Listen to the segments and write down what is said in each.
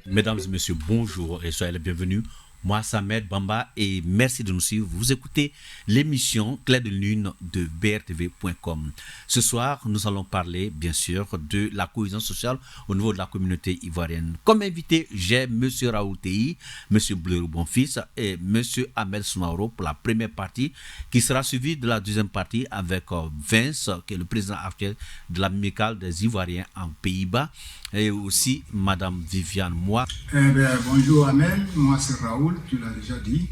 Mesdames et messieurs, bonjour et soyez les bienvenus. Moi, Samed Bamba, et merci de nous suivre. Vous écoutez l'émission Clé de Lune de brtv.com. Ce soir, nous allons parler, bien sûr, de la cohésion sociale au niveau de la communauté ivoirienne. Comme invité, j'ai M. Raoul Tei, M. Bleu Bonfils et M. Ahmed Soumaoro pour la première partie, qui sera suivie de la deuxième partie avec Vince, qui est le président actuel de l'amicale des Ivoiriens en Pays-Bas, et aussi Madame Viviane Moi. Bonjour Ahmed, moi c'est Raoul, tu l'as déjà dit.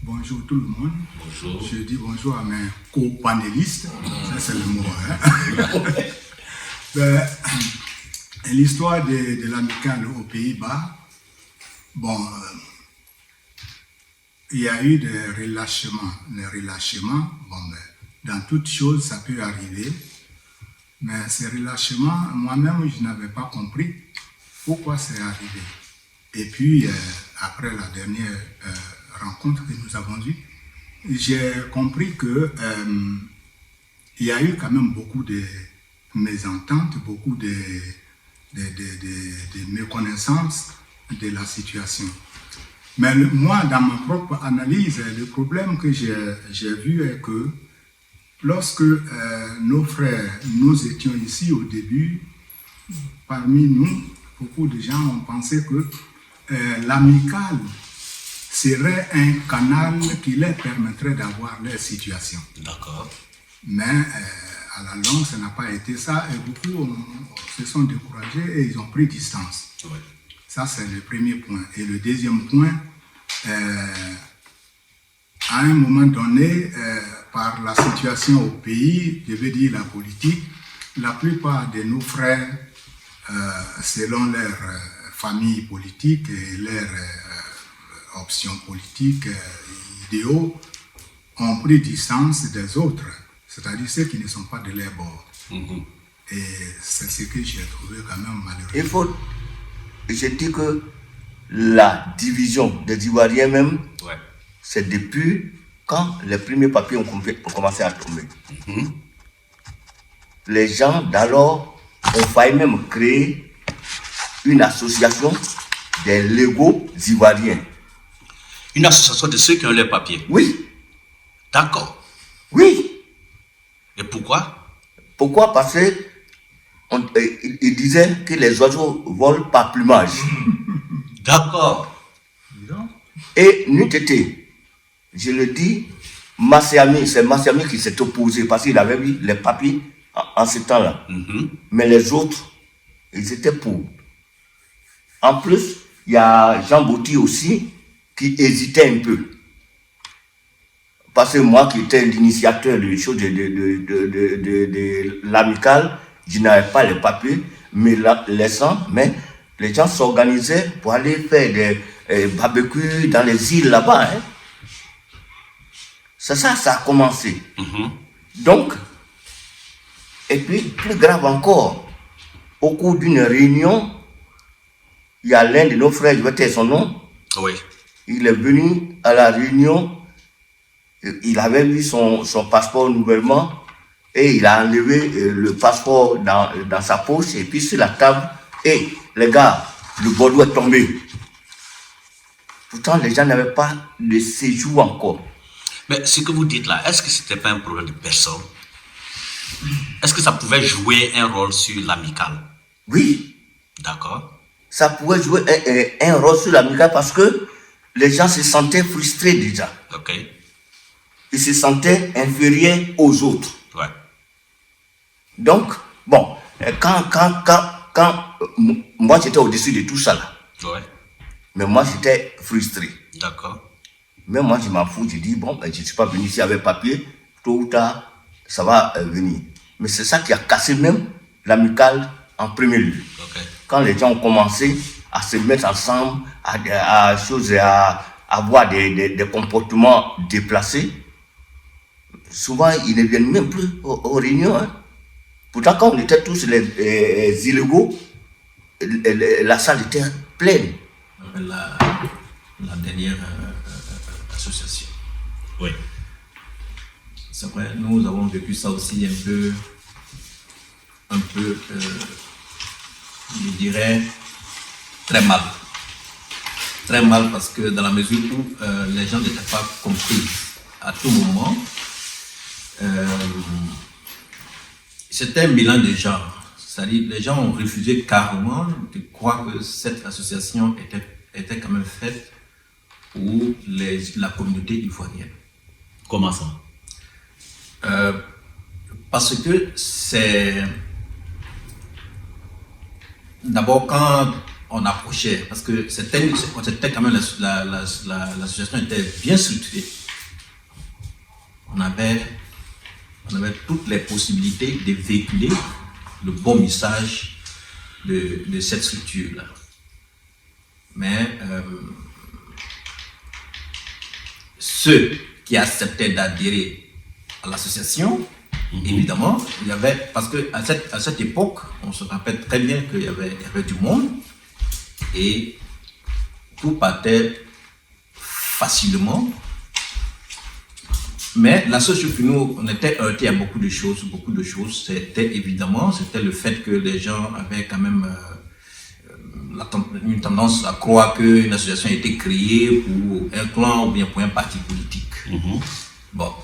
Bonjour tout le monde. Bonjour. Je dis bonjour à mes co-panélistes, ça c'est le mot. L'histoire de l'amicale aux Pays-Bas, il y a eu des relâchements. Les relâchements, dans toute chose ça peut arriver. Mais ces relâchements, moi-même, je n'avais pas compris pourquoi c'est arrivé. Et puis, après la dernière rencontre que nous avons eue, j'ai compris que il y a eu quand même beaucoup de mésententes, beaucoup de méconnaissances de la situation. Mais moi, dans ma propre analyse, le problème que j'ai vu est que lorsque nos frères, nous étions ici au début, parmi nous, beaucoup de gens ont pensé que l'amicale serait un canal qui leur permettrait d'avoir leur situation. D'accord. Mais à la longue, ça n'a pas été ça et beaucoup se sont découragés et ils ont pris distance. Ouais. Ça, c'est le premier point. Et le deuxième point, à un moment donné, par la situation au pays, je veux dire la politique, la plupart de nos frères, selon leur famille politique et leurs options politiques, idéaux, ont pris distance des autres, c'est-à-dire ceux qui ne sont pas de leur bord. Mm-hmm. Et c'est ce que j'ai trouvé quand même malheureux. Je dis que la division des Ivoiriens même, ouais, c'est depuis quand les premiers papiers ont commencé à tomber. Mm-hmm. Les gens d'alors ont failli même créer une association des légaux ivoiriens. Une association de ceux qui ont les papiers? Oui. D'accord. Oui. Et pourquoi? Pourquoi? Parce qu'ils disaient que les oiseaux volent par plumage. D'accord. Et n'eût été, je le dis, Massiami, c'est Massiami qui s'est opposé parce qu'il avait mis les papiers en ce temps-là. Mm-hmm. Mais les autres, ils étaient pour. En plus, il y a Jean Bouty aussi qui hésitait un peu. Parce que moi qui étais l'initiateur de l'amicale, je n'avais pas les papiers, mais les gens s'organisaient pour aller faire des barbecues dans les îles là-bas. Hein. C'est ça, ça a commencé. Mm-hmm. Donc, et puis, plus grave encore, au cours d'une réunion, il y a l'un de nos frères, je vais taire son nom. Oui. Il est venu à la réunion, il avait mis son passeport nouvellement et il a enlevé le passeport dans sa poche et puis sur la table. Et les gars, le bordeaux est tombé. Pourtant, les gens n'avaient pas de séjour encore. Mais ce que vous dites là, est-ce que ce n'était pas un problème de personne? Est-ce que ça pouvait jouer un rôle sur l'amicale? Oui. D'accord. Ça pouvait jouer un rôle sur l'amicale parce que les gens se sentaient frustrés déjà. Ok. Ils se sentaient inférieurs aux autres. Ouais. Donc, bon, quand moi j'étais au-dessus de tout ça là. Ouais. Mais moi j'étais frustré. D'accord. Mais moi je m'en fous, je dis bon, je ne suis pas venu ici avec papier, tôt ou tard ça va venir. Mais c'est ça qui a cassé même l'amicale en premier lieu. Okay. Quand les gens ont commencé à se mettre ensemble, à avoir des comportements déplacés, souvent, ils ne viennent même plus aux réunions. Hein. Pourtant, quand on était tous les illégaux, la salle était pleine. La dernière association. Oui. C'est vrai, nous avons vécu ça aussi un peu, je dirais, très mal. Très mal parce que dans la mesure où les gens n'étaient pas compris à tout moment, c'était un bilan de genre. C'est-à-dire les gens ont refusé carrément de croire que cette association était quand même faite pour la communauté ivoirienne. Comment ça? Parce que c'est... D'abord, quand on approchait, parce que c'était quand même l'association était bien structurée. On avait toutes les possibilités de véhiculer le bon message de cette structure-là. Mais ceux qui acceptaient d'adhérer à l'association, évidemment, il y avait, parce qu'à cette époque, on se rappelle très bien qu'il y avait du monde et tout partait facilement. Mais la seule chose que nous, on était heurtés à beaucoup de choses, c'était le fait que les gens avaient quand même une tendance à croire qu'une association a été créée pour un clan ou bien pour un parti politique. Bon,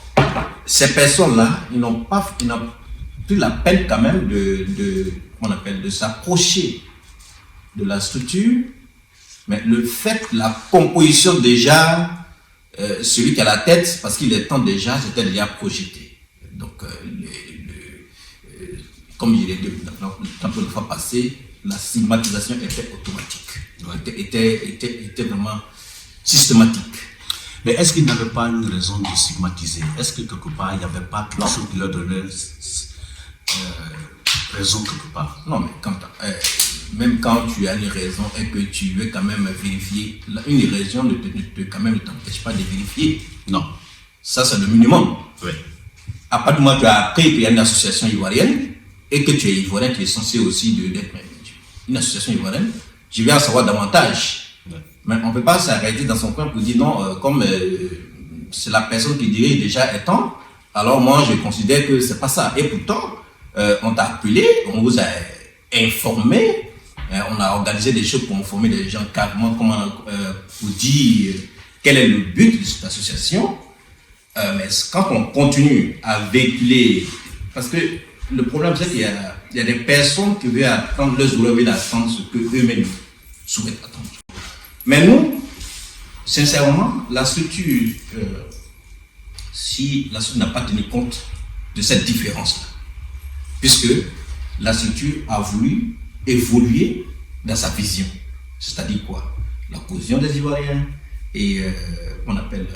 ces personnes-là, ils n'ont plus la peine quand même de s'approcher de la structure, mais le fait, la composition déjà, celui qui a la tête, parce qu'il est temps déjà, c'était déjà projeté. Donc, comme il est tant de fois passé, la stigmatisation était automatique, était vraiment systématique. Mais est-ce qu'ils n'avaient pas une raison de stigmatiser? Est-ce que quelque part, il n'y avait pas quelque chose qui leur donnait raison quelque part? Non, mais même quand tu as une raison et que tu veux quand même vérifier, une raison ne t'empêche pas de vérifier. Non. Ça, c'est le minimum. Oui. À partir du moment où tu as appris qu'il y a une association ivoirienne et que tu es ivoirien, tu es censé aussi d'être une association ivoirienne, je vais en savoir davantage. Oui. Mais on ne peut pas s'arrêter dans son coin pour dire non, comme c'est la personne qui dirige déjà étant, alors moi je considère que c'est pas ça. Et pourtant, on t'a appelé, on vous a informé, on a organisé des choses pour informer les gens carrément pour dire quel est le but de cette association. Mais quand on continue à véhiculer, parce que le problème c'est qu'il y a des personnes qui veulent attendre, leurs oreilles veulent attendre ce que eux-mêmes souhaitent attendre. Mais nous, sincèrement, la structure, si la structure n'a pas tenu compte de cette différence-là, puisque la structure a voulu évoluer dans sa vision. C'est-à-dire quoi? La cohésion des Ivoiriens et qu'on appelle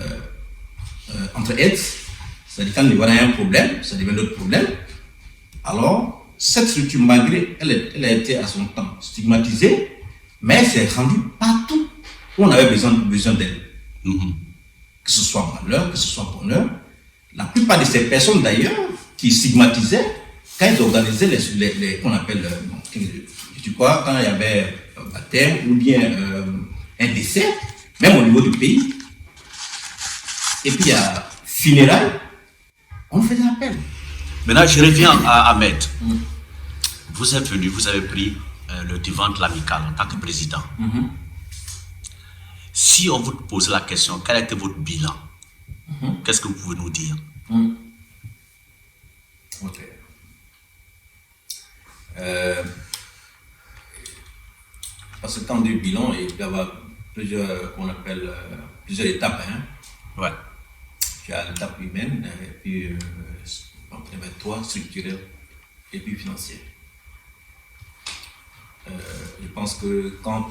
entre-aides. C'est-à-dire quand l'Ivoirien a un problème, ça devient notre problème. Alors, cette structure, malgré elle a été à son temps stigmatisée, mais elle s'est rendue partout où on avait besoin d'elle. Que ce soit malheur, que ce soit bonheur. La plupart de ces personnes d'ailleurs qui stigmatisaient, quand ils organisaient les qu'on appelle, tu crois, quand il y avait un baptême ou bien un décès, même au niveau du pays, et puis il y a funérailles, on faisait appel. Maintenant, je reviens à Ahmed. Vous êtes venu, vous avez pris le devant de l'amicale en tant que président. Si on vous pose la question, quel était votre bilan? Qu'est-ce que vous pouvez nous dire? Ok. Parce que quand on dit bilan, il peut y avoir plusieurs étapes. Ouais. Tu as l'étape humaine, et puis on avait trois, structurelle et puis financière. Je pense que quand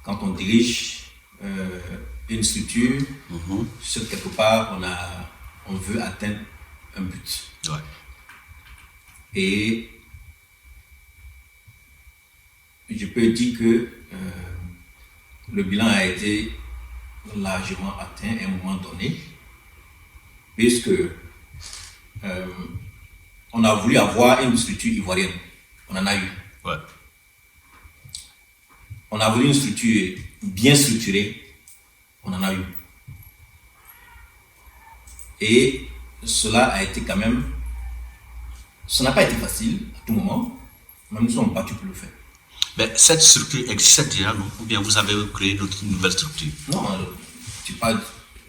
on dirige une structure, sur quelque part, on veut atteindre un but. Ouais. Et je peux dire que le bilan a été largement atteint à un moment donné. puisque on a voulu avoir une structure ivoirienne. On en a eu. Ouais. On a voulu une structure bien structurée. On en a eu. Et cela a été quand même... Ça n'a pas été facile à tout moment, mais nous sommes battus pour le faire. Mais cette structure existait déjà, non? Ou bien vous avez créé une nouvelle structure? Non,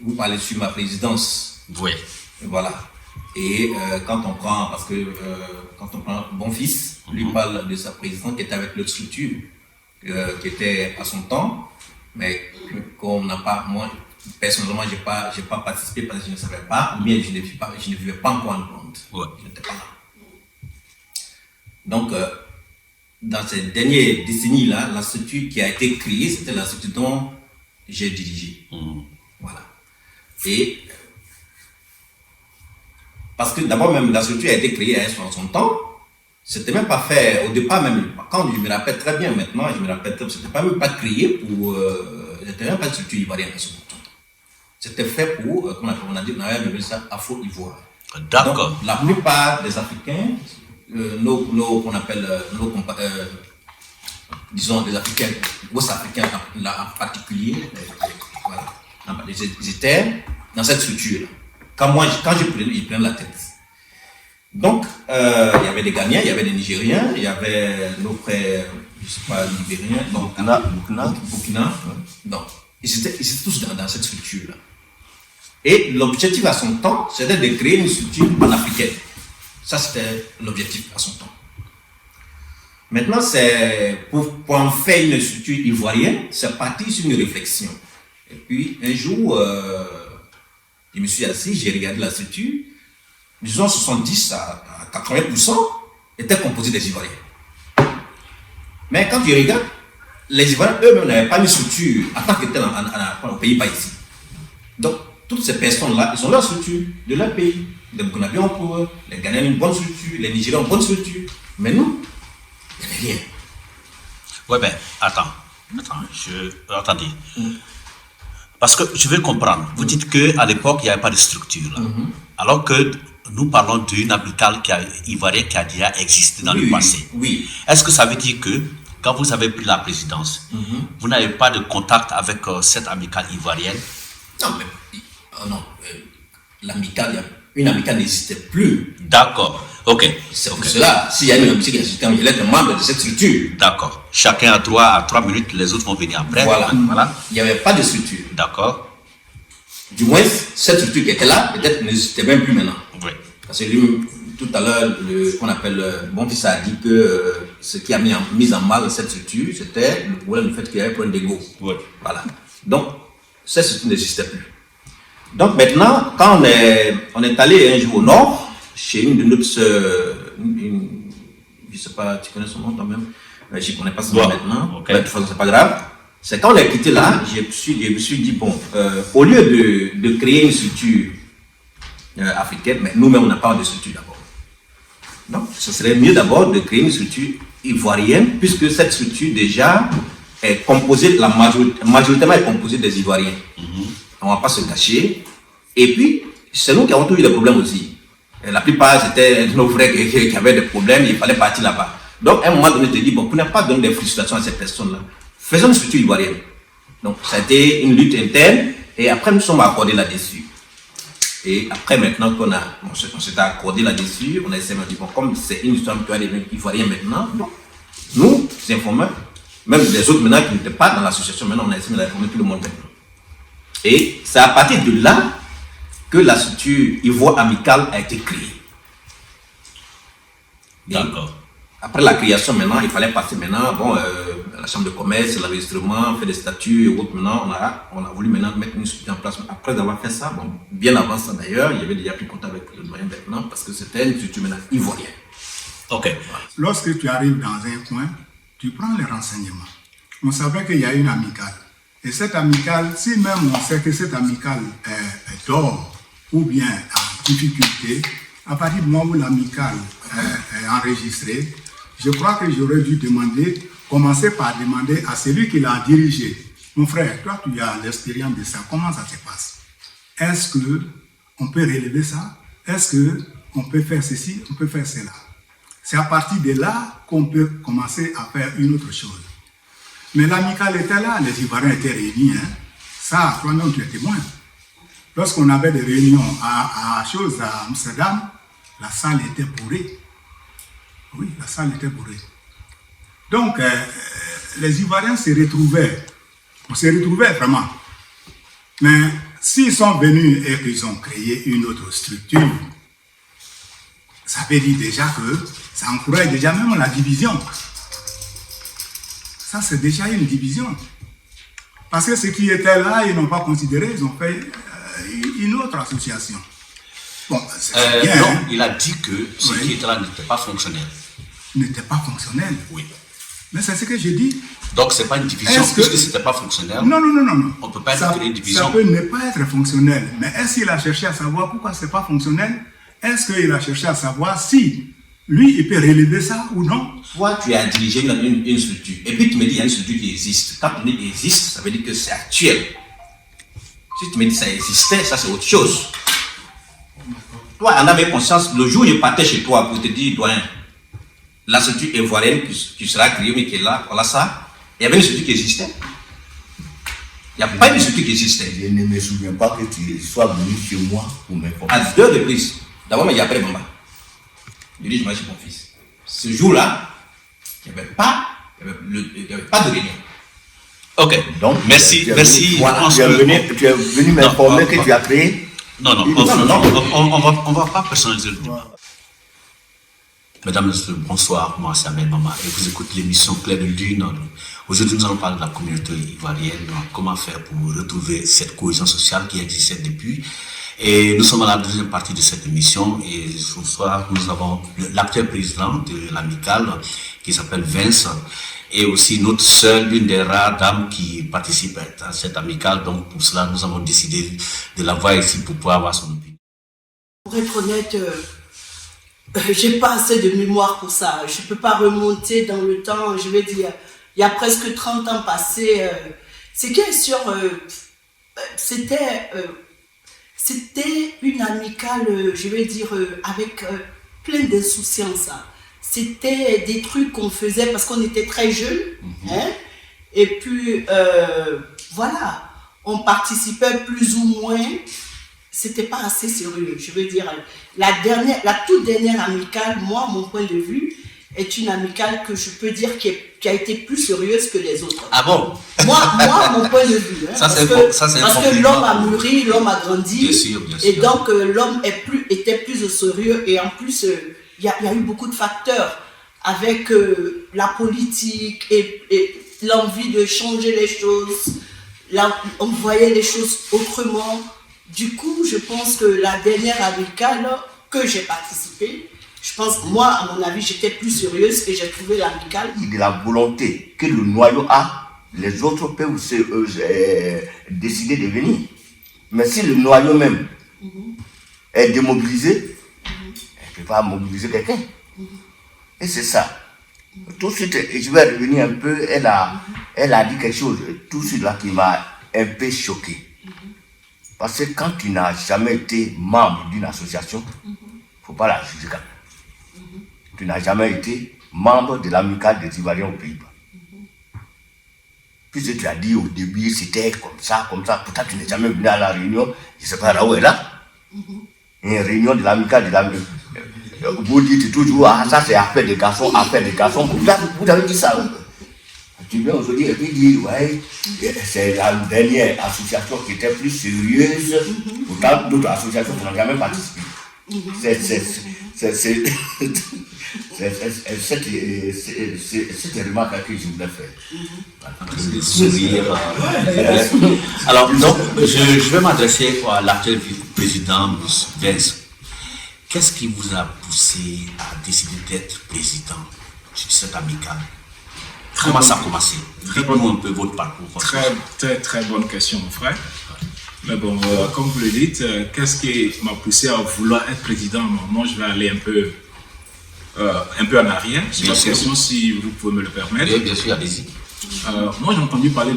vous parlez sur ma présidence. Oui. Et voilà. Et quand on prend Bonfils, lui parle de sa présidence qui était avec l'autre structure, qui était à son temps, mais qu'on n'a pas, moi, personnellement, j'ai pas participé parce que je ne savais pas, ou bien je ne vivais pas encore en compte. Ouais. Je n'étais pas là. Donc, dans ces dernières décennies-là, la structure qui a été créée, c'était la structure dont j'ai dirigé. Voilà. Et parce que d'abord même la structure a été créée à son temps, c'était même pas fait au départ même. Quand je me rappelle très bien maintenant, c'était pas même pas créé pour, c'était même pas une structure ivoirienne à son temps. C'était fait pour, on avait appelé ça Afro-Ivoire. D'accord. Donc, la plupart des Africains, disons des Africains, Ouest-Africains en particulier, voilà, ils étaient dans cette structure-là. Quand ils prenaient la tête. Donc, il y avait des Ghanéens, il y avait des Nigériens, il y avait nos frères, je ne sais pas, Libériens, donc Burkina. Donc, ils étaient tous dans cette structure-là. Et l'objectif à son temps, c'était de créer une structure panafricaine. Ça, c'était l'objectif à son temps. Maintenant, c'est pour en faire une structure ivoirienne, c'est parti sur une réflexion. Et puis, un jour, je me suis assis, j'ai regardé la structure. Disons 70 à 80% étaient composés des Ivoiriens. Mais quand tu regardes, les Ivoiriens eux-mêmes n'avaient pas une structure en tant que telle au Pays-Bas ici. Donc, toutes ces personnes-là, ils ont leur structure de leur pays. Les Burkinabés ont pour eux, les Ghanéens ont une bonne structure, les Nigériens ont une bonne structure. Mais nous, il n'y avait rien. Ouais, ben, attendez. Parce que je veux comprendre. Vous dites qu'à l'époque, il n'y avait pas de structure. Là. Alors que nous parlons d'une amicale ivoirienne qui a déjà existé dans le passé. Oui. Est-ce que ça veut dire que quand vous avez pris la présidence, vous n'avez pas de contact avec cette amicale ivoirienne? Non, mais une amicale n'existait plus. D'accord. Ok. C'est pour cela, s'il y a une amicale qui existait, il est un membre de cette structure. D'accord. Chacun a droit à 3 minutes, les autres vont venir après. Voilà. Il n'y avait pas de structure. D'accord. Du moins, cette structure qui était là, peut-être n'existait même plus maintenant. Oui. Parce que lui, tout à l'heure, qu'on appelle Bonfils a dit que ce qui a mis en mal cette structure, c'était le problème du fait qu'il y avait un problème d'ego. Oui. Voilà. Donc, cette structure n'existait plus. Donc maintenant, quand on est allé un jour au nord, chez une de nos sœurs, je ne sais pas, tu connais son nom toi-même, mais je ne connais pas son nom maintenant, okay. De toute façon, c'est pas grave. C'est quand on est quitté là, je me suis dit, bon, au lieu de créer une structure africaine, mais nous-mêmes, on n'a pas de structure d'abord. Donc, ce serait mieux d'abord de créer une structure ivoirienne, puisque cette structure déjà est composée, majoritairement est composée des Ivoiriens. On ne va pas se cacher. Et puis, c'est nous qui avons toujours eu des problèmes aussi. Et la plupart, c'était nos frères qui avaient des problèmes, il fallait partir là-bas. Donc, à un moment donné, je te dis, bon, pour ne pas donner des frustrations à ces personnes-là, faisons une structure ivoirienne. Donc, ça a été une lutte interne, et après, nous sommes accordés là-dessus. Et après, maintenant qu'on on s'est accordé là-dessus, on a essayé de dire, bon, comme c'est une histoire ivoirienne maintenant, donc, nous, informeurs, même les autres maintenant qui n'étaient pas dans l'association, maintenant, on a essayé d'informer tout le monde maintenant. Et c'est à partir de là que la structure Ivoire Amicale a été créée. D'accord. Après la création, maintenant, il fallait passer maintenant, bon, la chambre de commerce, l'enregistrement, faire des statuts et autres. Maintenant, on a voulu maintenant mettre une structure en place. Après avoir fait ça, bon, bien avant ça d'ailleurs, il y avait déjà pris contact avec le doyen maintenant parce que c'était une structure maintenant ivoirienne. Ok. Voilà. Lorsque tu arrives dans un coin, tu prends les renseignements. On savait qu'il y a une amicale. Et cette amicale, si même on sait que cette amicale est d'or ou bien en difficulté, à partir du moment où l'amicale est enregistrée, je crois que j'aurais dû commencer par demander à celui qui l'a dirigé. Mon frère, toi tu as l'expérience de ça, comment ça se passe? Est-ce que on peut relever ça? Est-ce qu'on peut faire ceci? On peut faire cela? C'est à partir de là qu'on peut commencer à faire une autre chose. Mais l'amicale était là, les Ivoiriens étaient réunis. Hein. Ça, toi-même, tu es témoin. Lorsqu'on avait des réunions à Amsterdam, la salle était bourrée. Oui, la salle était bourrée. Donc, les Ivoiriens se retrouvaient. On se retrouvait vraiment. Mais s'ils sont venus et qu'ils ont créé une autre structure, ça veut dire déjà que ça encourage déjà même la division. Ça, c'est déjà une division. Parce que ceux qui étaient là, ils n'ont pas considéré, ils ont fait une autre association. Bon, c'est bien. Non, hein. il a dit que ce qui était là n'était pas fonctionnel. N'était pas fonctionnel. Oui. Mais c'est ce que je dis. Donc, ce n'est pas une division, puisque ce n'était pas fonctionnel. Non. On ne peut pas créer une division. Ça peut ne pas être fonctionnel. Mais est-ce qu'il a cherché à savoir pourquoi ce n'est pas fonctionnel? Est-ce qu'il a cherché à savoir si lui, il peut relever ça ou non? Toi, tu as dirigé une structure. Et puis, tu me dis qu'il y a une structure qui existe. Quand tu dis existe, ça veut dire que c'est actuel. Si tu me dis que ça existait, ça c'est autre chose. Toi, en avais conscience, le jour où je partais chez toi pour te dire, doyen, la structure ivoirienne qui sera créée, mais qui est là, voilà ça, il y avait une structure qui existait. Il n'y a pas une structure qui existait. Je ne me souviens pas que tu sois venu chez moi pour m'informer. À 2 reprises. D'abord, mais il y a après Bamba. Je dis, je m'agis mon fils. Ce jour-là, il n'y avait pas de réunion. Ok, Donc, merci. tu es venu m'informer que tu as créé. Non, on va pas personnaliser le débat. Mesdames et messieurs, bonsoir, moi c'est Ahmed Bamba et vous écoutez l'émission Clair de Lune. Aujourd'hui, nous allons parler de la communauté ivoirienne, comment faire pour retrouver cette cohésion sociale qui existait depuis. Et nous sommes à la deuxième partie de cette émission et ce soir, nous avons l'actuel président de l'amicale qui s'appelle Vince et aussi notre sœur, l'une des rares dames qui participe à cette amicale. Donc pour cela, nous avons décidé de la voir ici pour pouvoir avoir son opinion. Pour être honnête, j'ai pas assez de mémoire pour ça. Je peux pas remonter dans le temps, je vais dire, il y a presque 30 ans passés. C'est bien sûr, c'était une amicale, je vais dire, avec plein d'insouciance. C'était des trucs qu'on faisait parce qu'on était très jeunes. Hein? Et puis, voilà, on participait plus ou moins. C'était pas assez sérieux. Je veux dire, la toute dernière amicale, moi, mon point de vue, est une amicale que je peux dire qui a été plus sérieuse que les autres. Ah bon? Moi, mon point de vue. Hein, parce que l'homme a mûri, l'homme a grandi. Bien sûr. Et donc, l'homme était plus sérieux. Et en plus, il y a eu beaucoup de facteurs avec la politique et l'envie de changer les choses. Là, on voyait les choses autrement. Du coup, je pense que la dernière amicale que j'ai participé, je pense, moi, à mon avis, j'étais plus sérieuse et j'ai trouvé l'amicale. De la volonté que le noyau a, les autres peuvent décider de venir. Mais si le noyau même est démobilisé, elle ne peut pas mobiliser quelqu'un. Et c'est ça. Tout de suite, et je vais revenir un peu, elle a dit quelque chose, tout de suite là, qui m'a un peu choqué. Parce que quand tu n'as jamais été membre d'une association, il ne faut pas la juger. Tu n'as jamais été membre de l'amicale des Ivoiriens aux Pays-Bas. Puisque tu as dit au début, c'était comme ça. Pourtant, tu n'es jamais venu à la réunion. Je ne sais pas là où elle est là. Une réunion de l'amicale de l'amicale. Vous dites toujours, ah, ça c'est affaire des garçons. Vous avez dit ça. Tu viens aujourd'hui et puis dire, ouais, c'est la dernière association qui était plus sérieuse. Pourtant, d'autres associations n'ont jamais participé. C'est cette remarque que je voulais faire. Sourire. Alors, donc, je vais m'adresser à l'actuel président, M. Vince. Qu'est-ce qui vous a poussé à décider d'être président de cette amicale? Comment ça a commencé? Dites-nous un peu votre parcours. Très bonne question, mon frère. Mais bon, comme vous le dites, qu'est-ce qui m'a poussé à vouloir être président? Moi, je vais aller un peu en arrière sur la question, si vous pouvez me le permettre. Oui, bien sûr, allez-y. Moi, j'ai entendu parler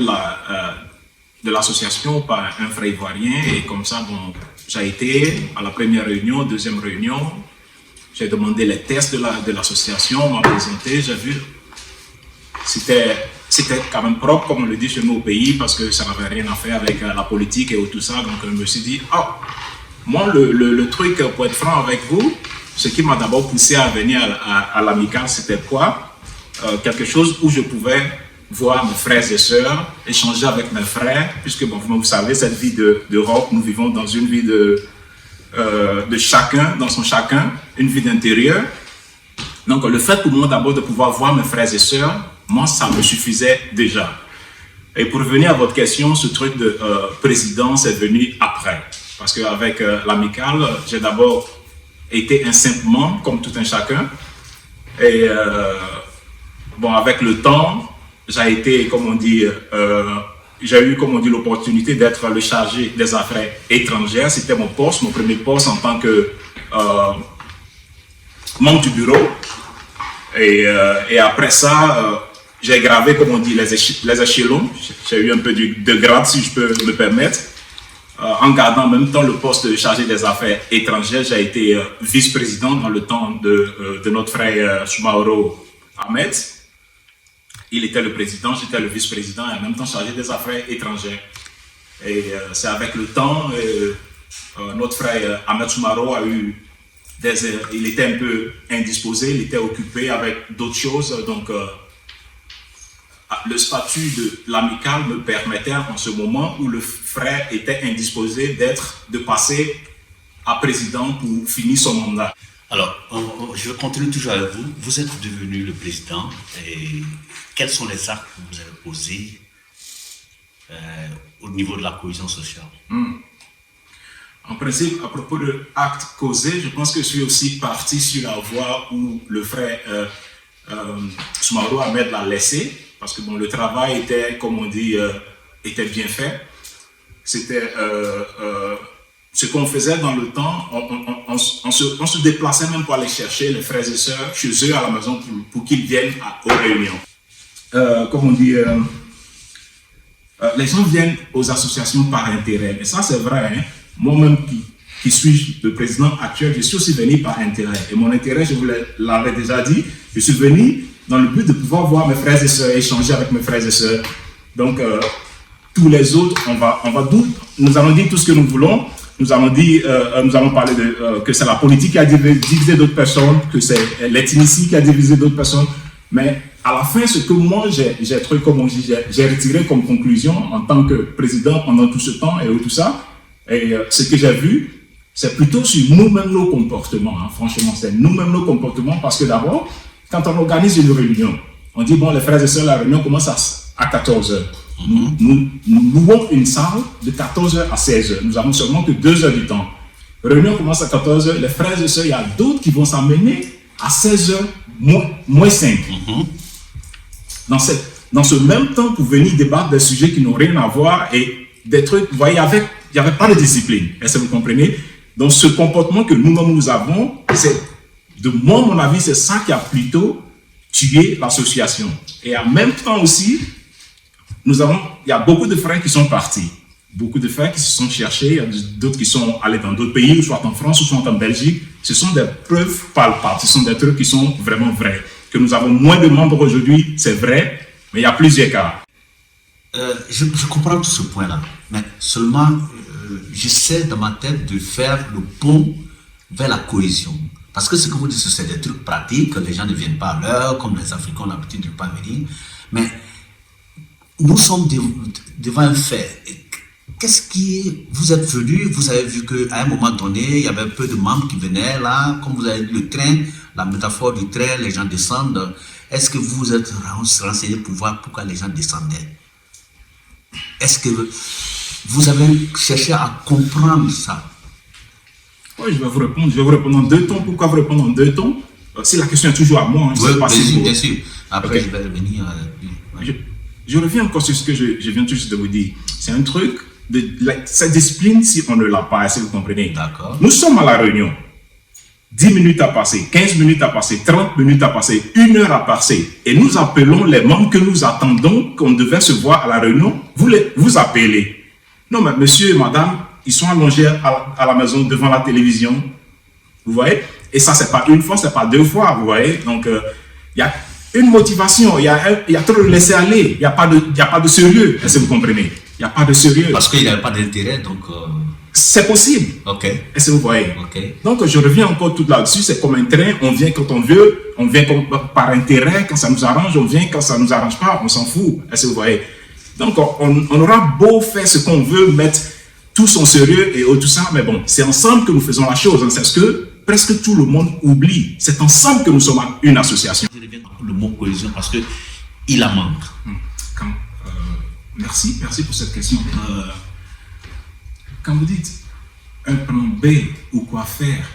l'association par un frère ivoirien. Et comme ça, bon, j'ai été à la première réunion, deuxième réunion. J'ai demandé les tests de l'association, on m'a présenté, j'ai vu. C'était quand même propre, comme on le dit chez nous au pays, parce que ça n'avait rien à faire avec la politique et tout ça. Donc je me suis dit, moi, le truc, pour être franc avec vous, ce qui m'a d'abord poussé à venir à l'amicale, c'était quoi? Quelque chose où je pouvais voir mes frères et sœurs, échanger avec mes frères, puisque bon, vous savez, cette vie d'Europe, nous vivons dans une vie de chacun, dans son chacun, une vie d'intérieur. Donc le fait pour moi d'abord de pouvoir voir mes frères et sœurs, moi, ça me suffisait déjà. Et pour revenir à votre question, ce truc de présidence est venu après. Parce qu'avec l'amicale, j'ai d'abord été un simple membre, comme tout un chacun. Et bon, avec le temps, j'ai été, comme on dit, j'ai eu, comme on dit, l'opportunité d'être le chargé des affaires étrangères. C'était mon poste, mon premier poste en tant que membre du bureau. Et après ça, j'ai gravé, comme on dit, les échelons. J'ai eu un peu de grade, si je peux me permettre. En gardant en même temps le poste de chargé des affaires étrangères, j'ai été vice-président dans le temps de notre frère Soumaoro Ahmed. Il était le président, j'étais le vice-président et en même temps chargé des affaires étrangères. Et c'est avec le temps, notre frère Ahmed Soumaoro a eu il était un peu indisposé, il était occupé avec d'autres choses. Donc, le statut de l'amicale me permettait en ce moment où le frère était indisposé de passer à président pour finir son mandat. Alors, je vais continuer toujours avec vous. Vous êtes devenu le président. Et quels sont les actes que vous avez posés au niveau de la cohésion sociale? En principe, à propos de l'acte causé, je pense que je suis aussi parti sur la voie où le frère Soumaoro Ahmed l'a laissé. Parce que bon, le travail était, comme on dit, était bien fait. C'était ce qu'on faisait dans le temps, on se déplaçait même pour aller chercher les frères et sœurs chez eux à la maison pour qu'ils viennent aux réunions. Comme on dit, les gens viennent aux associations par intérêt. Et ça, c'est vrai. Hein? Moi-même qui suis le président actuel, je suis aussi venu par intérêt. Et mon intérêt, je vous l'avais déjà dit, je suis venu dans le but de pouvoir voir mes frères et sœurs, échanger avec mes frères et sœurs. Donc, tous les autres, nous allons dire tout ce que nous voulons. Nous allons parler que c'est la politique qui a divisé d'autres personnes, que c'est l'ethnie qui a divisé d'autres personnes. Mais à la fin, ce que moi, j'ai retiré comme conclusion en tant que président pendant tout ce temps et tout ça, et ce que j'ai vu, c'est plutôt sur nous-mêmes nos comportements. Hein. Franchement, c'est nous-mêmes nos comportements parce que d'abord, quand on organise une réunion, on dit, bon, les frères et sœurs, la réunion commence à 14h. Nous louons une salle de 14h à 16h. Nous avons seulement que 2 heures du temps. La réunion commence à 14h. Les frères et sœurs, il y a d'autres qui vont s'amener à 16h moins 5. Dans ce même temps, pour venir débattre des sujets qui n'ont rien à voir et des trucs, vous voyez, il n'y avait pas de discipline. Est-ce que vous comprenez? Donc, ce comportement que nous avons, de mon avis, c'est ça qui a plutôt tué l'association. Et en même temps aussi, il y a beaucoup de frères qui sont partis. Beaucoup de frères qui se sont cherchés, il y a d'autres qui sont allés dans d'autres pays, soit en France, ou soit en Belgique. Ce sont des preuves palpables, ce sont des trucs qui sont vraiment vrais. Que nous avons moins de membres aujourd'hui, c'est vrai, mais il y a plusieurs cas. Je comprends tout ce point-là, mais seulement j'essaie dans ma tête de faire le pont vers la cohésion. Parce que ce que vous dites, c'est des trucs pratiques, les gens ne viennent pas à l'heure, comme les Africains ont l'habitude de ne pas venir. Mais nous sommes devant un fait. Vous êtes venus, vous avez vu qu'à un moment donné, il y avait un peu de membres qui venaient là, comme vous avez dit, le train, la métaphore du train, les gens descendent. Est-ce que vous vous êtes renseigné pour voir pourquoi les gens descendaient? Est-ce que vous avez cherché à comprendre ça? Oui, je vais vous répondre en 2 temps. Pourquoi vous répondre en 2 temps? Si la question est toujours à moi, oui, bien sûr. Après, okay. Je vais revenir. Je reviens encore sur ce que je viens tout juste de vous dire. C'est un truc, cette discipline, si on ne l'a pas, si vous comprenez. D'accord. Nous sommes à la réunion. 10 minutes à passer, 15 minutes à passer, 30 minutes à passer, 1 heure à passer. Et nous appelons les membres que nous attendons, qu'on devait se voir à la réunion, vous appelez. Non, mais monsieur et madame, ils sont allongés à la maison devant la télévision. Vous voyez? Et ça, c'est pas une fois, c'est pas 2 fois, vous voyez? Donc, il y a une motivation, il y a trop de laisser aller, il n'y a pas de sérieux. Est-ce que vous comprenez? Il n'y a pas de sérieux. Parce qu'il n'y a pas d'intérêt, donc... C'est possible. Ok. Est-ce que vous voyez? Ok. Donc, je reviens encore tout là-dessus. C'est comme un train. On vient quand on veut. On vient par intérêt. Quand ça nous arrange, on vient. Quand ça ne nous arrange pas, on s'en fout. Est-ce que vous voyez? Donc, on aura beau faire ce qu'on veut, mettre tout son sérieux et tout ça. Mais bon, c'est ensemble que nous faisons la chose. C'est ce que presque tout le monde oublie. C'est ensemble que nous sommes une association. Je reviens sur le mot cohésion parce qu'il en manque. Merci pour cette question. Quand vous dites un plan B ou quoi faire,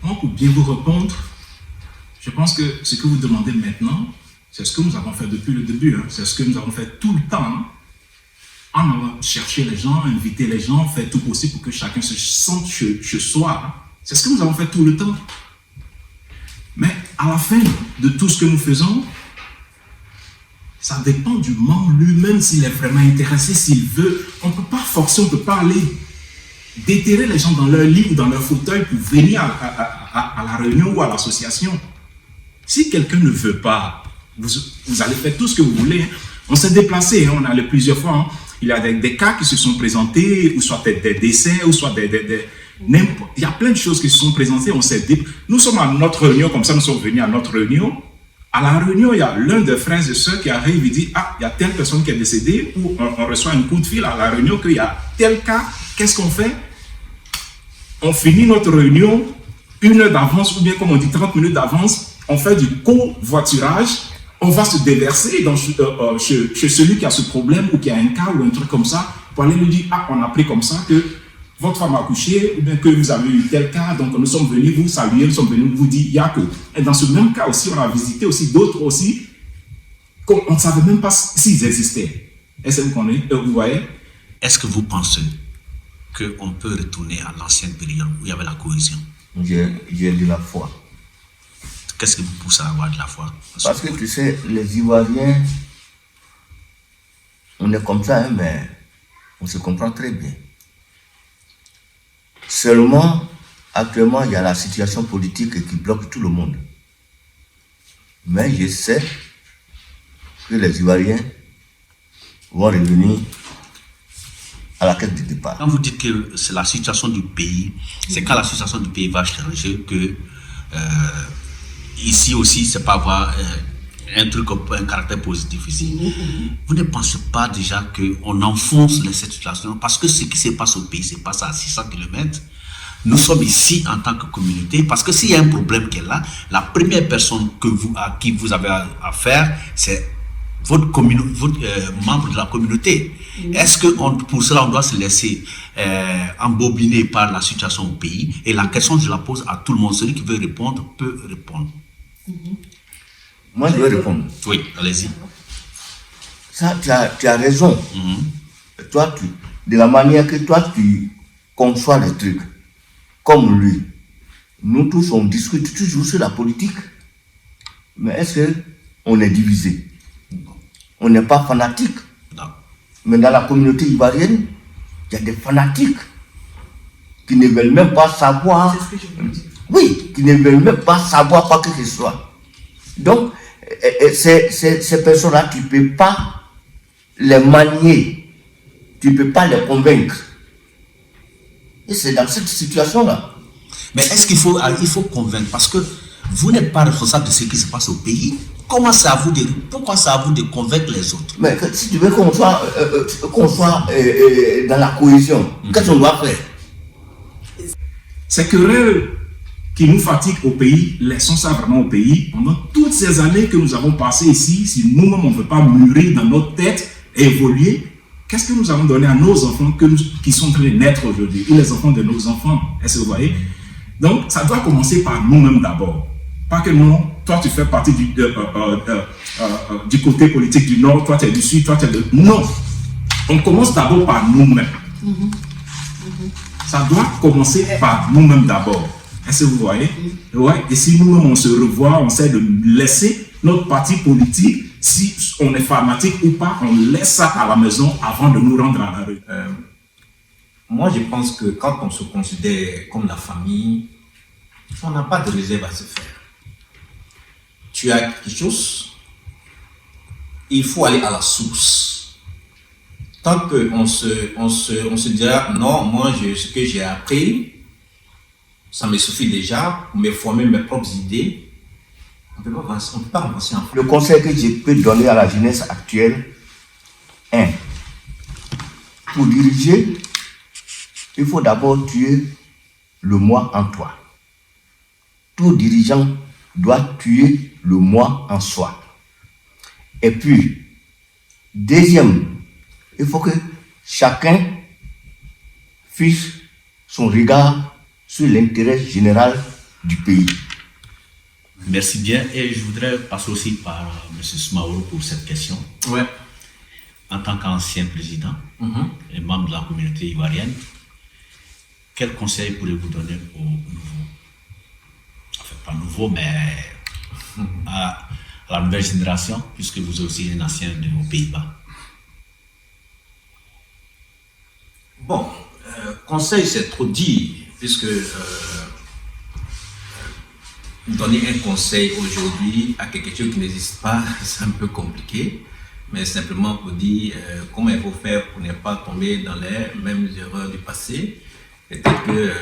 moi, pour bien vous répondre, je pense que ce que vous demandez maintenant, c'est ce que nous avons fait depuis le début. C'est ce que nous avons fait tout le temps. En allant chercher les gens, inviter les gens, faire tout possible pour que chacun se sente chez soi. C'est ce que nous avons fait tout le temps. Mais à la fin de tout ce que nous faisons, ça dépend du membre lui-même, s'il est vraiment intéressé, s'il veut. On ne peut pas forcer, on ne peut pas aller déterrer les gens dans leur lit ou dans leur fauteuil pour venir à la réunion ou à l'association. Si quelqu'un ne veut pas, vous allez faire tout ce que vous voulez. On s'est déplacé, on est allé plusieurs fois. Il y a des cas qui se sont présentés, ou soit des décès, ou soit il y a plein de choses qui se sont présentées. Nous sommes à notre réunion, comme ça nous sommes venus à notre réunion. À la réunion, il y a l'un des frères et sœurs qui arrive et dit « Ah, il y a telle personne qui est décédée » ou on reçoit un coup de fil à la réunion qu'il y a tel cas. Qu'est-ce qu'on fait? On finit notre réunion 1 heure d'avance ou bien comme on dit 30 minutes d'avance. On fait du covoiturage. On va se déverser chez celui qui a ce problème ou qui a un cas ou un truc comme ça pour aller lui dire « Ah, on a pris comme ça que votre femme a accouché, ou bien que vous avez eu tel cas, donc nous sommes venus vous saluer, nous sommes venus vous dire, il y a que. » Et dans ce même cas aussi, on a visité aussi d'autres aussi, qu'on ne savait même pas s'ils existaient. Est-ce que vous voyez? Est-ce que vous pensez qu'on peut retourner à l'ancienne période où il y avait la cohésion? J'ai de la foi. Qu'est-ce qui vous pousse à avoir de la foi? Parce que tu sais, les Ivoiriens, on est comme ça, mais on se comprend très bien. Seulement, actuellement, il y a la situation politique qui bloque tout le monde. Mais je sais que les Ivoiriens vont revenir à la quête du départ. Quand vous dites que c'est la situation du pays, c'est quand la situation du pays va changer que ici aussi, c'est pas avoir un caractère positif ici. Vous ne pensez pas déjà qu'on enfonce cette situation? Parce que ce qui se passe au pays se passe à 600 km. Nous sommes ici en tant que communauté, parce que s'il y a un problème qui est là, la première personne à qui vous avez affaire, c'est votre membre de la communauté. Est-ce que pour cela, on doit se laisser embobiner par la situation au pays? Et la question, je la pose à tout le monde. Celui qui veut répondre peut répondre. Moi, je vais répondre. Oui, allez-y. Ça, tu as raison. Toi, de la manière que toi, tu conçois les trucs, comme lui, nous tous, on discute toujours sur la politique. Mais est-ce qu'on est divisé? On n'est pas fanatique. Non. Mais dans la communauté ivoirienne, il y a des fanatiques qui ne veulent même pas savoir. C'est ce que je veux dire. Oui, qui ne veulent même pas savoir quoi que ce soit. Donc, ces personnes-là, tu ne peux pas les manier. Tu ne peux pas les convaincre. Et c'est dans cette situation-là. Mais est-ce qu'il faut convaincre? Parce que vous n'êtes pas responsable de ce qui se passe au pays. Pourquoi c'est à vous de convaincre les autres? Mais si tu veux qu'on soit dans la cohésion, qu'est-ce qu'on doit faire? Ces querelles qui nous fatiguent au pays, laissons ça vraiment au pays. Pendant toutes ces années que nous avons passées ici, si nous-mêmes on ne veut pas mûrir dans notre tête et évoluer, qu'est-ce que nous avons donné à nos enfants qui sont en train de naître aujourd'hui, et les enfants de nos enfants? Est-ce que vous voyez? Donc, ça doit commencer par nous-mêmes d'abord. Pas que non, toi tu fais partie du côté politique du Nord, toi tu es du Sud, toi tu es de... Non! On commence d'abord par nous-mêmes. Ça doit commencer par nous-mêmes d'abord. Est-ce que vous voyez? Ouais. Et si nous-mêmes on se revoit, on essaie de laisser notre parti politique, si on est fanatique ou pas, on laisse ça à la maison avant de nous rendre à la rue. Moi, je pense que quand on se considère comme la famille, on n'a pas de réserve à se faire. Tu as quelque chose, il faut aller à la source. Tant qu'on se dira, non, moi, ce que j'ai appris, ça me suffit déjà pour me former mes propres idées, on ne peut pas avancer en fait. Le conseil que je peux donner à la jeunesse actuelle, 1. Pour diriger, il faut d'abord tuer le moi en toi. Tout dirigeant doit tuer le moi en soi. Et puis, deuxième, il faut que chacun fixe son regard sur l'intérêt général du pays. Merci bien. Et je voudrais passer aussi par M. Smaoro pour cette question. Ouais. En tant qu'ancien président et membre de la communauté ivoirienne, quel conseil pourrez-vous donner aux nouveaux, enfin pas nouveaux, mais à la nouvelle génération, puisque vous êtes aussi un ancien de vos Pays-Bas? Bon, conseil c'est trop dit, puisque donner un conseil aujourd'hui à quelque chose qui n'existe pas, c'est un peu compliqué, mais simplement pour dire comment il faut faire pour ne pas tomber dans les mêmes erreurs du passé. Peut-être que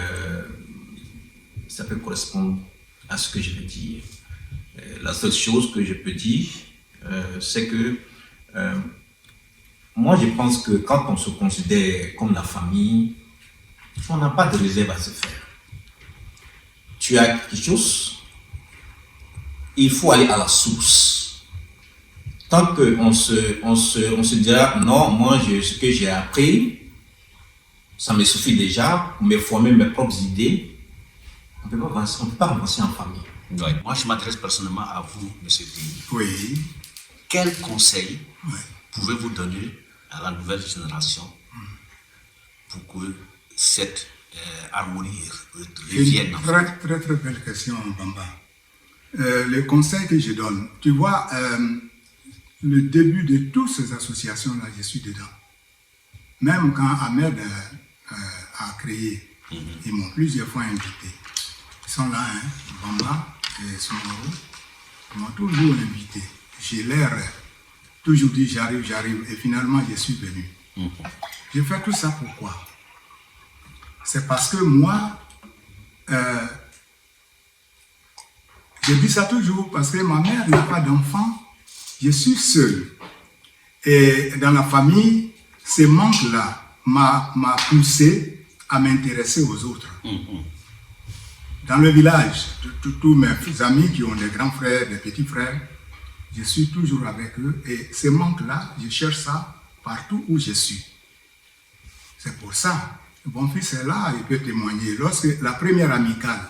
ça peut correspondre à ce que je veux dire. La seule chose que je peux dire, c'est que moi je pense que quand on se considère comme la famille, on n'a pas de réserve à se faire. Tu as quelque chose, il faut aller à la source. Tant qu'on se dira, non, moi ce que j'ai appris, ça me suffit déjà pour me former mes propres idées, on ne peut pas avancer en famille. Ouais. Moi, je m'adresse personnellement à vous, M. Dini. Oui. Quel conseil pouvez-vous donner à la nouvelle génération pour que cette harmonie revienne? Très belle question, Bamba. Le conseil que je donne, tu vois, le début de toutes ces associations-là, je suis dedans. Même quand Ahmed a créé, ils m'ont plusieurs fois invité. Ils sont là, hein, Bamba et Sumaro, ils m'ont toujours invité. J'ai l'air toujours dit j'arrive, et finalement je suis venu. Je fais tout ça pourquoi? C'est parce que moi, je dis ça toujours parce que ma mère n'a pas d'enfant, je suis seul. Et dans la famille, ce manque-là m'a poussé à m'intéresser aux autres. Dans le village, tous mes amis qui ont des grands frères, des petits frères, je suis toujours avec eux et ce manque-là, je cherche ça partout où je suis. C'est pour ça, mon fils est là, il peut témoigner. Lorsque la première amicale,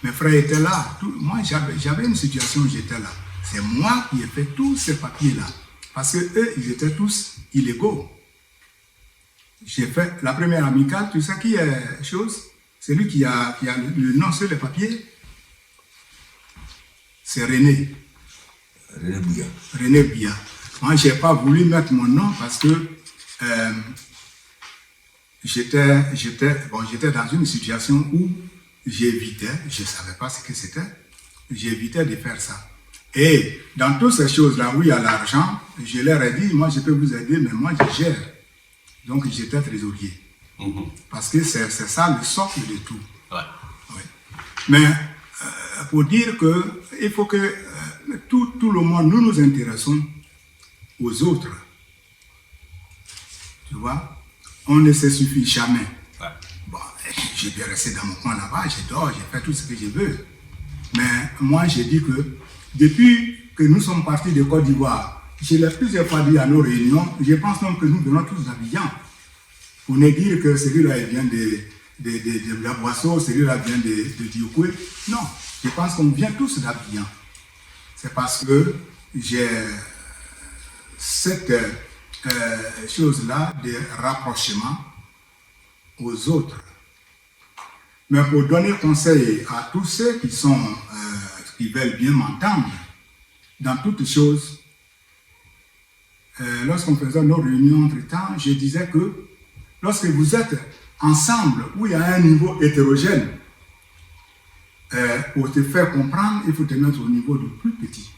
mes frères étaient là, moi j'avais une situation où j'étais là. C'est moi qui ai fait tous ces papiers-là. Parce qu'eux, ils étaient tous illégaux. J'ai fait la première amicale, tu sais qui est chose? C'est lui qui a le nom sur les papiers. C'est René. René Bia. Moi, je n'ai pas voulu mettre mon nom parce que j'étais dans une situation où j'évitais, je ne savais pas ce que c'était, j'évitais de faire ça. Et dans toutes ces choses-là où il y a l'argent, je leur ai dit, moi je peux vous aider, mais moi je gère. Donc j'étais trésorier. Parce que c'est ça le socle de tout. Ouais. Ouais. Mais pour dire qu'il faut que tout le monde, nous nous intéressons aux autres. Tu vois, on ne se suffit jamais. Ouais. Bon, je vais rester dans mon coin là-bas, je dors, je fais tout ce que je veux. Mais moi, je dis que depuis que nous sommes partis de Côte d'Ivoire, je l'ai plusieurs fois dit à nos réunions, je pense même que nous venons tous d'Abidjan. Pour ne dire que celui-là il vient de la Boisseau, celui-là vient de Diokoué. Non, je pense qu'on vient tous d'Abidjan. C'est parce que j'ai cette chose-là de rapprochement aux autres. Mais pour donner conseil à tous ceux qui veulent bien m'entendre, dans toutes choses, lorsqu'on faisait nos réunions entre-temps, je disais que lorsque vous êtes ensemble, où il y a un niveau hétérogène, pour te faire comprendre, il faut te mettre au niveau du plus petit.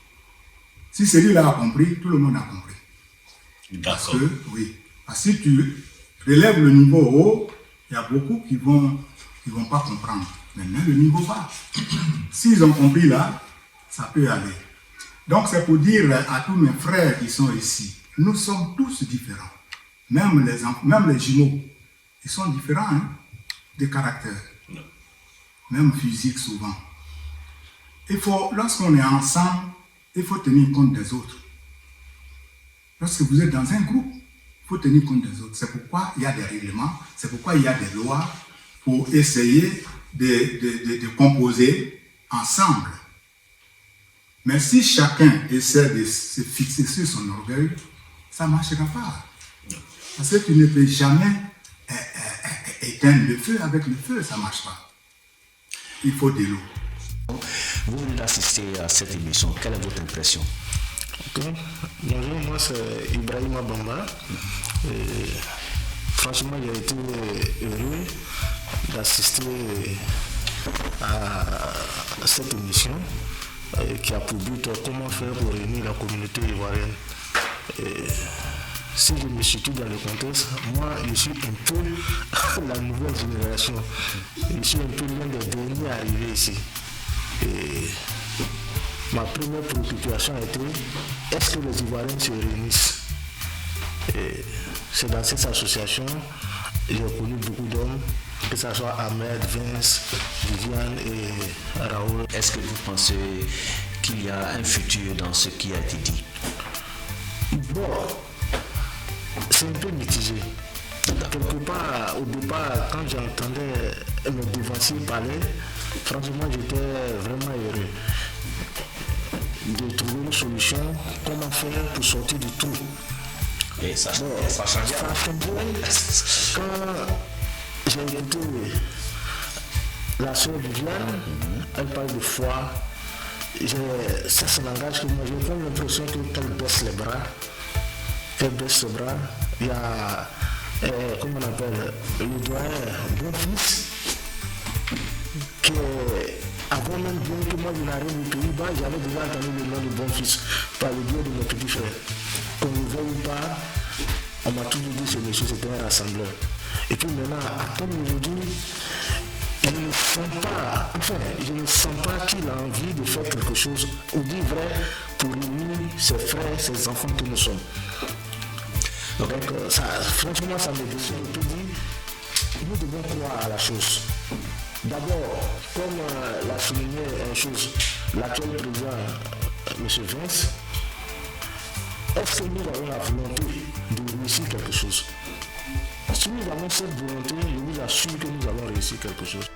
Si celui-là a compris, tout le monde a compris. D'accord. Parce que si tu relèves le niveau haut, il y a beaucoup qui vont pas comprendre. Maintenant, le niveau bas. S'ils ont compris là, ça peut aller. Donc, c'est pour dire à tous mes frères qui sont ici, nous sommes tous différents. Même les jumeaux, ils sont différents, hein, de caractère. Même physique souvent. Lorsqu'on est ensemble, il faut tenir compte des autres. Lorsque vous êtes dans un groupe, il faut tenir compte des autres. C'est pourquoi il y a des règlements, c'est pourquoi il y a des lois pour essayer de composer ensemble. Mais si chacun essaie de se fixer sur son orgueil, ça ne marchera pas. Parce que tu ne peux jamais éteindre le feu avec le feu, ça ne marche pas. Il faut de l'eau. Vous venez d'assister à cette émission, quelle est votre impression? Bonjour, moi c'est Ibrahima Bamba. Franchement, j'ai été heureux d'assister à cette émission qui a pour but comment faire pour réunir la communauté ivoirienne. Si je me situe dans le contexte, moi je suis un peu la nouvelle génération. Je suis un peu l'un des derniers arrivés ici. Et ma première préoccupation a été, est-ce que les Ivoiriens se réunissent? Et c'est dans cette association que j'ai connu beaucoup d'hommes, que ce soit Ahmed, Vince, Viviane et Raoul. Est-ce que vous pensez qu'il y a un futur dans ce qui a été dit? Bon, c'est un peu mitigé. Quelque part, au départ, quand j'entendais mes devanciers parler, franchement, j'étais vraiment heureux de trouver une solution, comment faire pour sortir du trou. Et ça change. Quand j'ai écouté la soeur Viviane, elle parle de foi. Ça, c'est un langage que moi j'ai comme l'impression qu'elle baisse les bras. Il y a, comment on appelle, le doyen Bonfils, qui avant même bien que moi je n'arrive au Pays-Bas, j'avais déjà entendu le nom de Bonfils par le biais de mes petits frères. Qu'on ne veuille ou pas, on m'a toujours dit que ce monsieur c'était un rassembleur. Et puis maintenant, à comme aujourd'hui, je ne sens pas qu'il a envie de faire quelque chose, ou dire vrai, pour unir ses frères, ses enfants que nous sommes. Donc ça, franchement, ça me déçoit. Je peux dire, nous devons croire à la chose. D'abord, comme l'a souligné une chose, l'actuel président, M. Vince, est-ce que nous avons la volonté de réussir quelque chose? Si nous avons cette volonté, je vous assure que nous allons réussir quelque chose.